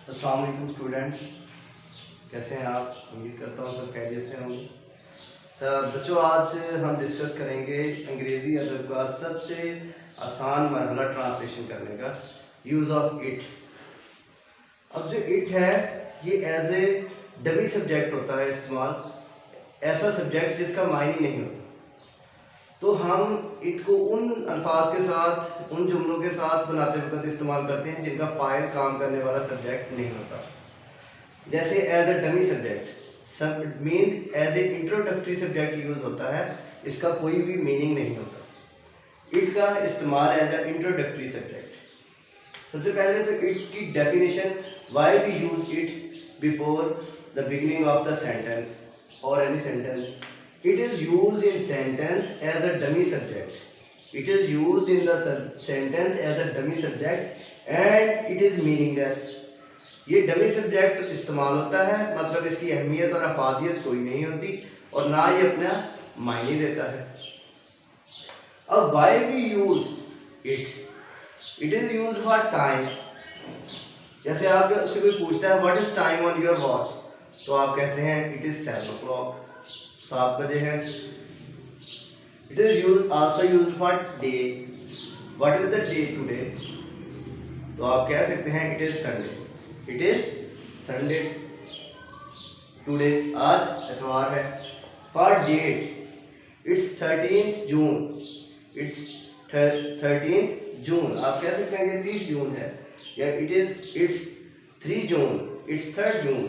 अस्सलाम वालेकुम स्टूडेंट्स, कैसे हैं आप? उम्मीद करता हूँ सब खैरियत से होंगे। सर बच्चों, आज हम डिस्कस करेंगे अंग्रेज़ी अदब का सबसे आसान मरहला ट्रांसलेशन करने का, यूज़ ऑफ इट। अब जो इट है ये एज ए डमी सब्जेक्ट होता है इस्तेमाल, ऐसा सब्जेक्ट जिसका मायने नहीं होता। तो हम इट को उन अल्फाज के साथ, उन जुमलों के साथ बनाते वक्त इस्तेमाल करते हैं जिनका फ़ाइल काम करने वाला सब्जेक्ट नहीं होता। जैसे एज अ डमी सब्जेक्ट, सब means as a introductory subject use होता है, इसका कोई भी मीनिंग नहीं होता। इट का इस्तेमाल एज अ इंट्रोडक्टरी सब्जेक्ट। सबसे पहले तो इट की definition, why we use it before the beginning of the sentence और any sentence. It is used in sentence as a dummy subject. It is used in the sentence as a dummy subject and it is meaningless. ये dummy subject इस्तेमाल होता है, मतलब इसकी अहमियत और अफादियत कोई नहीं होती और ना ये अपना मायने देता है। अब why we use it, it is use for time. जैसे आप उससे कोई पूछता है what is time on your watch, तो आप कहते हैं इट इज 7 o'clock, 7 बजे हैं। It is use also use for day, what is the day today, तो आप कह सकते हैं it is Sunday, it is Sunday today, आज एतवार है। For date, it's 13th June, it's 13th June, आप कह सकते हैं कि 30 जून है, या it's 3 June, it's 3rd June.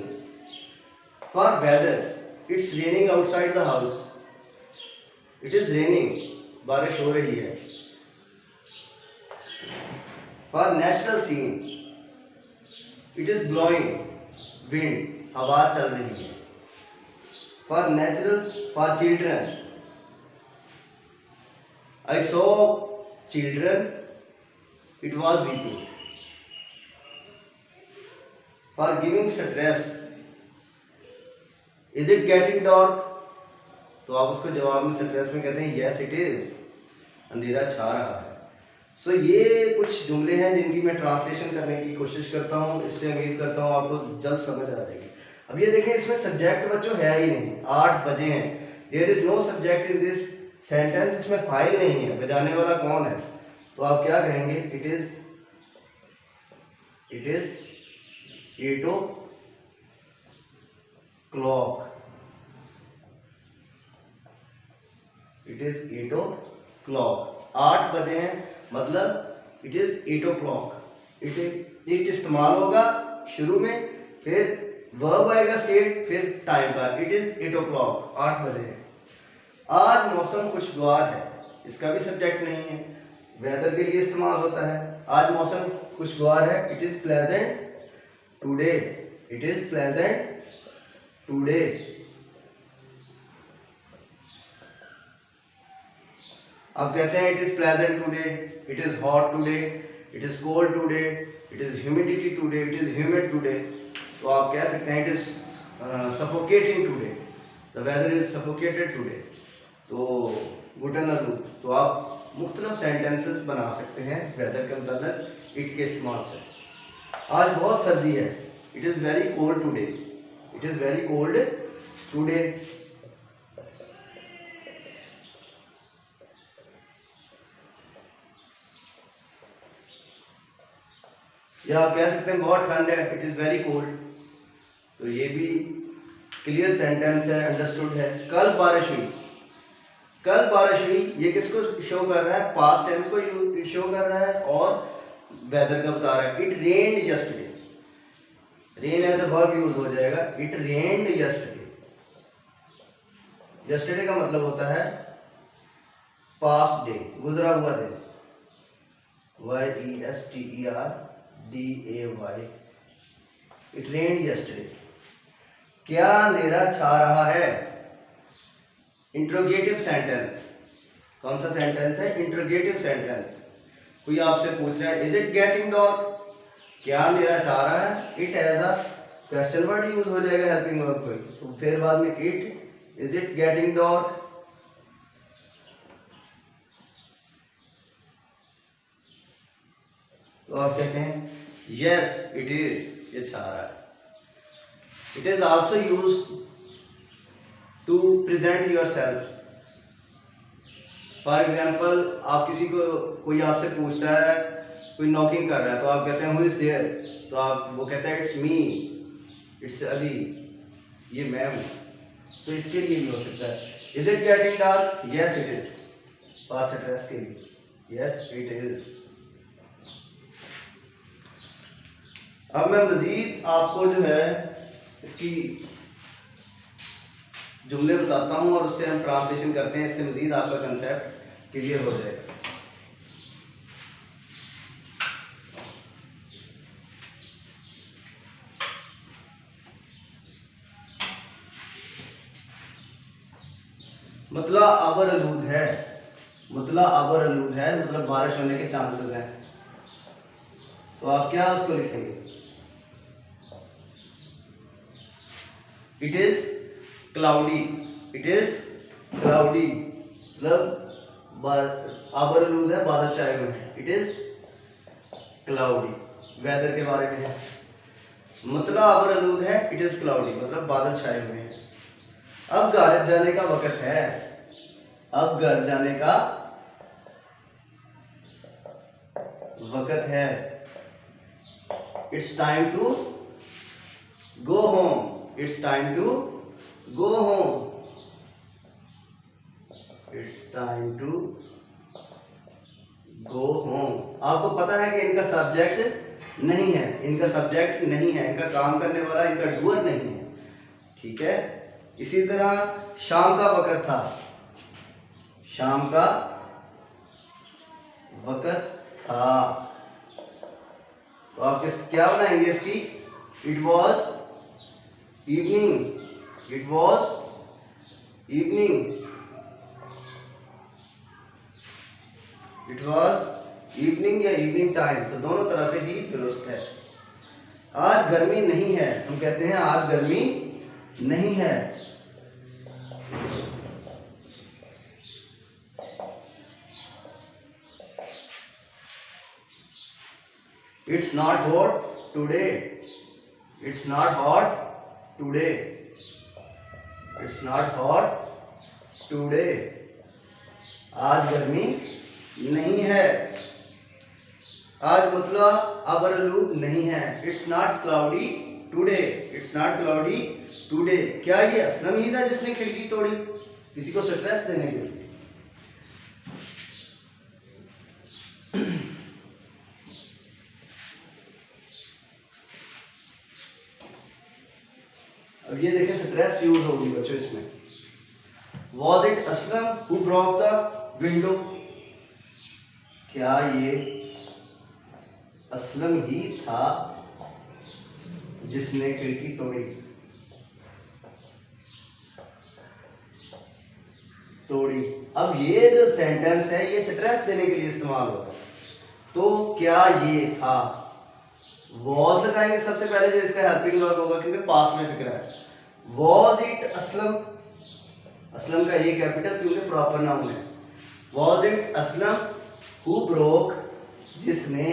For weather, it's raining outside the house, it is raining, बारिश हो रही है। For natural scene, it is blowing wind, हवा चल रही है। For natural, for children, I saw children, it was weeping. For giving stress, is it getting dark, तो आप उसको जवाब में स्ट्रेस में कहते हैं yes it is, अंधेरा छा रहा है। सो ये कुछ जुमले हैं जिनकी मैं ट्रांसलेशन करने की कोशिश करता हूँ, इससे उम्मीद करता हूँ आपको जल्द समझ आ जाएगी। अब ये देखें, इसमें सब्जेक्ट बच्चों है ही नहीं, 8 बजे हैं, there is no subject in this sentence, इसमें फाइल नहीं है, बजाने वाला कौन है, तो आप क्या कहेंगे, it is 8 o'clock, it is 8 o'clock, 8 बजे हैं, मतलब इट इज 8 o'clock। इट इस्तेमाल होगा शुरू में, फिर वर्ब आएगा स्टेट, फिर टाइम का, इट इज 8 o'clock, 8 बजे है। आज मौसम खुशगवार है, इसका भी सब्जेक्ट नहीं है, वेदर के लिए इस्तेमाल होता है। आज मौसम खुशगवार है, it is pleasant today, it is pleasant today. आप कहते हैं it is pleasant today, it is hot today, it is cold today, it is humidity today, it is humid today, तो आप कह सकते हैं it is suffocating today, the weather is suffocated today, तो गुडन अलू। तो आप मुख्तलिफ सेंटेंसेस बना सकते हैं वेदर के मतलब इट के इस्तेमाल से। आज बहुत सर्दी है, it is very cold today, it is very cold today. या आप कह सकते हैं बहुत ठंड है, इट इज़ वेरी कोल्ड, तो ये भी क्लियर सेंटेंस है, अंडरस्टूड है। कल बारिश हुई, कल बारिश हुई, ये किसको शो कर रहा है, पास्ट टेंस को शो कर रहा है और वेदर का बता रहा है। It rained yesterday, rain as a verb use हो जाएगा, इट रेन्ड यस्टरडे। यस्टरडे का मतलब होता है पास्ट डे, गुजरा हुआ दिन, YESTERDAY, इट रेन्ड यस्टरडे। क्या अंधेरा छा रहा है, इंट्रोगेटिव सेंटेंस, कौन सा सेंटेंस है, इंट्रोगेटिव सेंटेंस। कोई आपसे पूछ रहा है इज इट गेटिंग डार्क, क्या अंधेरा छा रहा है, it as a question word use हो जाएगा हेल्पिंग वर्ब कोई, तो फिर बाद में it, is it getting dark, तो आप कहते हैं यस इट इज, ये छा रहा है। It is also use to present yourself. For example, आप किसी को, कोई आपसे पूछता है, कोई नॉकिंग कर रहा है, तो आप कहते हैं हु इज देयर, तो आप वो कहता है इट्स मी, इट्स अली, ये मैं हूँ। तो इसके लिए भी हो सकता है। Is it getting dark? Yes it is. Past address के लिए यस इट इज। अब मैं मजीद आपको जो है इसकी जुमले बताता हूँ और उससे हम ट्रांसलेशन करते हैं, इससे मजीद आपका कंसेप्ट क्लियर हो जाएगा। मतलब आबर आलूद है, मतलब आबर आलूद है, मतलब बारिश होने के चांसेस हैं। तो आप क्या उसको लिखेंगे? It is cloudy, it is cloudy, मतलब आबर आलूद है, बादल छाए हुए हैं। इट इज क्लाउडी, वेदर के बारे में है। मतलब आबर आलूद है, इट इज क्लाउडी, मतलब बादल छाए हुए हैं। अब घर जाने का वक्त है, अब घर जाने का वक्त है। It's time to go home, it's time to go home, it's time to go home. आपको पता है कि इनका सब्जेक्ट नहीं है, इनका सब्जेक्ट नहीं है, इनका काम करने वाला, इनका डूअर नहीं है, ठीक है। इसी तरह शाम का वक्त था, शाम का वक्त था, तो आप क्या बनाएंगे इसकी? It was evening, it was evening, it was evening या इवनिंग टाइम, तो दोनों तरह से ही दुरुस्त है। आज गर्मी नहीं है, हम कहते हैं आज गर्मी नहीं है। It's not hot today, it's not hot today, it's not hot today, आज गर्मी नहीं है। आज मतलब आबरआलूद नहीं है। It's not cloudy today, it's not cloudy today. क्या ये असलम ही था जिसने खिड़की तोड़ी किसी को स्ट्रेस देने के लिए? अब ये देखें स्ट्रेस यूज होगी बच्चों इसमें। Was it Aslam who broke the window? क्या ये असलम ही था जिसने खिड़की तोड़ी? तोड़ी। अब ये जो सेंटेंस है ये स्ट्रेस देने के लिए इस्तेमाल होगा, तो क्या ये था? वॉज लगाएंगे सबसे पहले जो इसका हेल्पिंग वर्ब होगा, क्योंकि पास्ट में फिक्र है। वॉज इट असलम, असलम का ये कैपिटल क्योंकि प्रॉपर नाउन है। Was it Aslam who broke, जिसने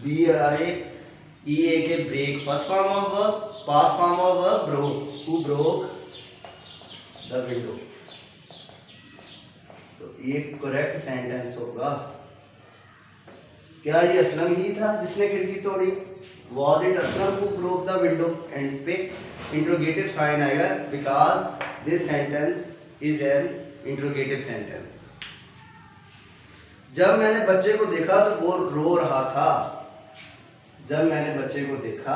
BRAE के break, first form of verb, past form of verb broke, who broke the window. तो ये करेक्ट सेंटेंस होगा। क्या ये असलम ही था जिसने खिड़की तोड़ी? Was it Aslam who broke the window? And पे इंट्रोगेटिव साइन आएगा, because this sentence is an interrogative sentence. जब मैंने बच्चे को देखा तो वो रो रहा था। जब मैंने बच्चे को देखा,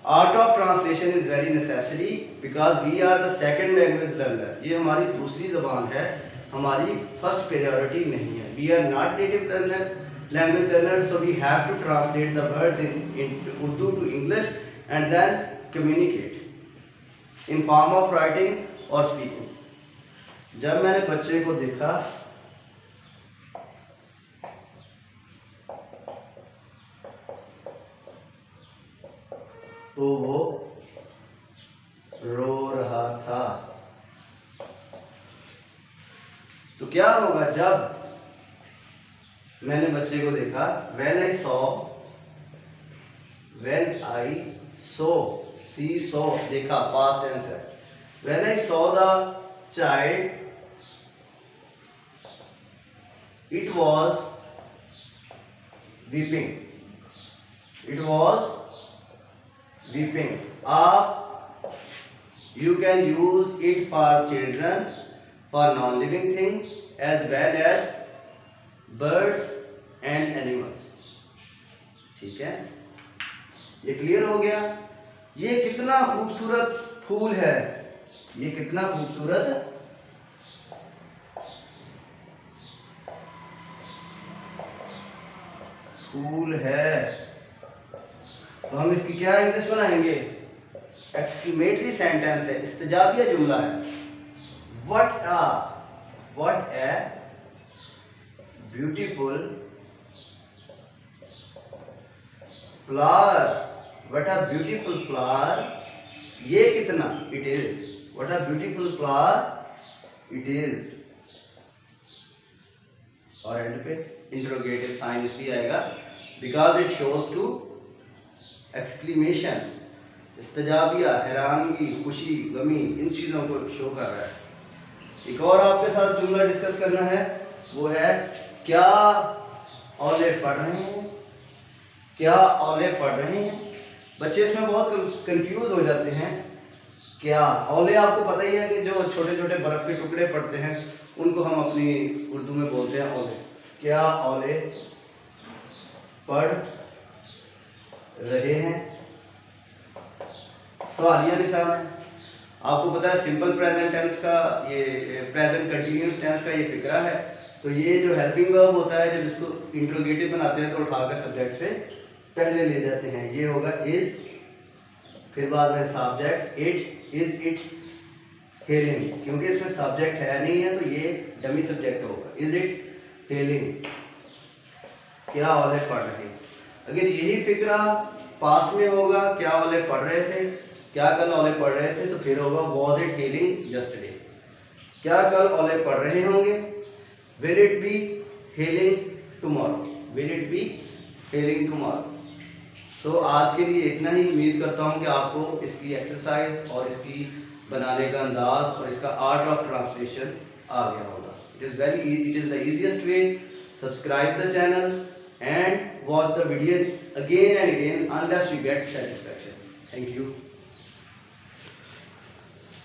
art of translation is very necessary because we are the second language learner. ये हमारी दूसरी जबान है, हमारी फर्स्ट प्रायोरिटी नहीं है। We are not native language learner, so we have to translate the words in Urdu to English and then communicate in form of writing or speaking. जब मैंने बच्चे को देखा तो वो रो रहा था। तो क्या होगा जब मैंने बच्चे को देखा? When I saw when I saw, see saw देखा, पास्ट टेंस है। When I saw the child it was weeping, it was weeping. आप you can use it for children, for non-living things as well as birds and animals। ठीक है, ये clear हो गया। ये कितना खूबसूरत फूल है, ये कितना खूबसूरत फूल है। तो हम इसकी क्या इंग्लिश बनाएंगे? एक्सक्लेमेटरी सेंटेंस है, इस्तेजाबिया जुमला है। What a beautiful flower, what a beautiful flower, ये कितना, it is, what a beautiful flower it is. और एंड पे इंटरोगेटिव साइन इसलिए आएगा because it shows to exclamation, इस्तेजाबिया, हैरानगी, खुशी, गमी, इन चीज़ों को शो कर रहा है। एक और आपके साथ जुमला डिस्कस करना है, वो है क्या औले पढ़ रहे हैं, क्या औले पढ़ रहे हैं। बच्चे इसमें बहुत कंफ्यूज हो जाते हैं। क्या औले आपको पता ही है कि जो छोटे छोटे बर्फ़ के टुकड़े पड़ते हैं उनको हम अपनी उर्दू में बोलते हैं औले। क्या औले पढ़ रहे हैं, सवालिया निशान है। आपको पता है सिंपल प्रेजेंट टेंस का, ये प्रेजेंट कंटिन्यूस टेंस का ये फिक्रा है। तो ये जो हेल्पिंग वर्ब होता है, जब इसको इंट्रोगेटिव बनाते हैं तो उठाकर सब्जेक्ट से पहले ले जाते हैं। ये होगा इज, फिर बाद में subject it, is it hailing, क्योंकि इसमें सब्जेक्ट है नहीं है तो ये डमी सब्जेक्ट होगा। इज इट हेलिंग, क्या औले पढ़ रहे। अगर यही फिक्रा पास्ट में होगा, क्या औले पढ़ रहे थे, क्या कल औले पढ़ रहे थे, तो फिर होगा वॉज इट हेलिंग यस्टरडे, क्या कल औले पढ़ रहे होंगे। Will it be hailing tomorrow, will it be hailing tomorrow. So आज के लिए इतना ही। उम्मीद करता हूँ कि आपको इसकी एक्सरसाइज और इसकी बनाने का अंदाज और इसका आर्ट ऑफ ट्रांसलेशन आ गया होगा। It is the easiest way. Subscribe the channel and watch the video again and again unless you get satisfaction. Thank you.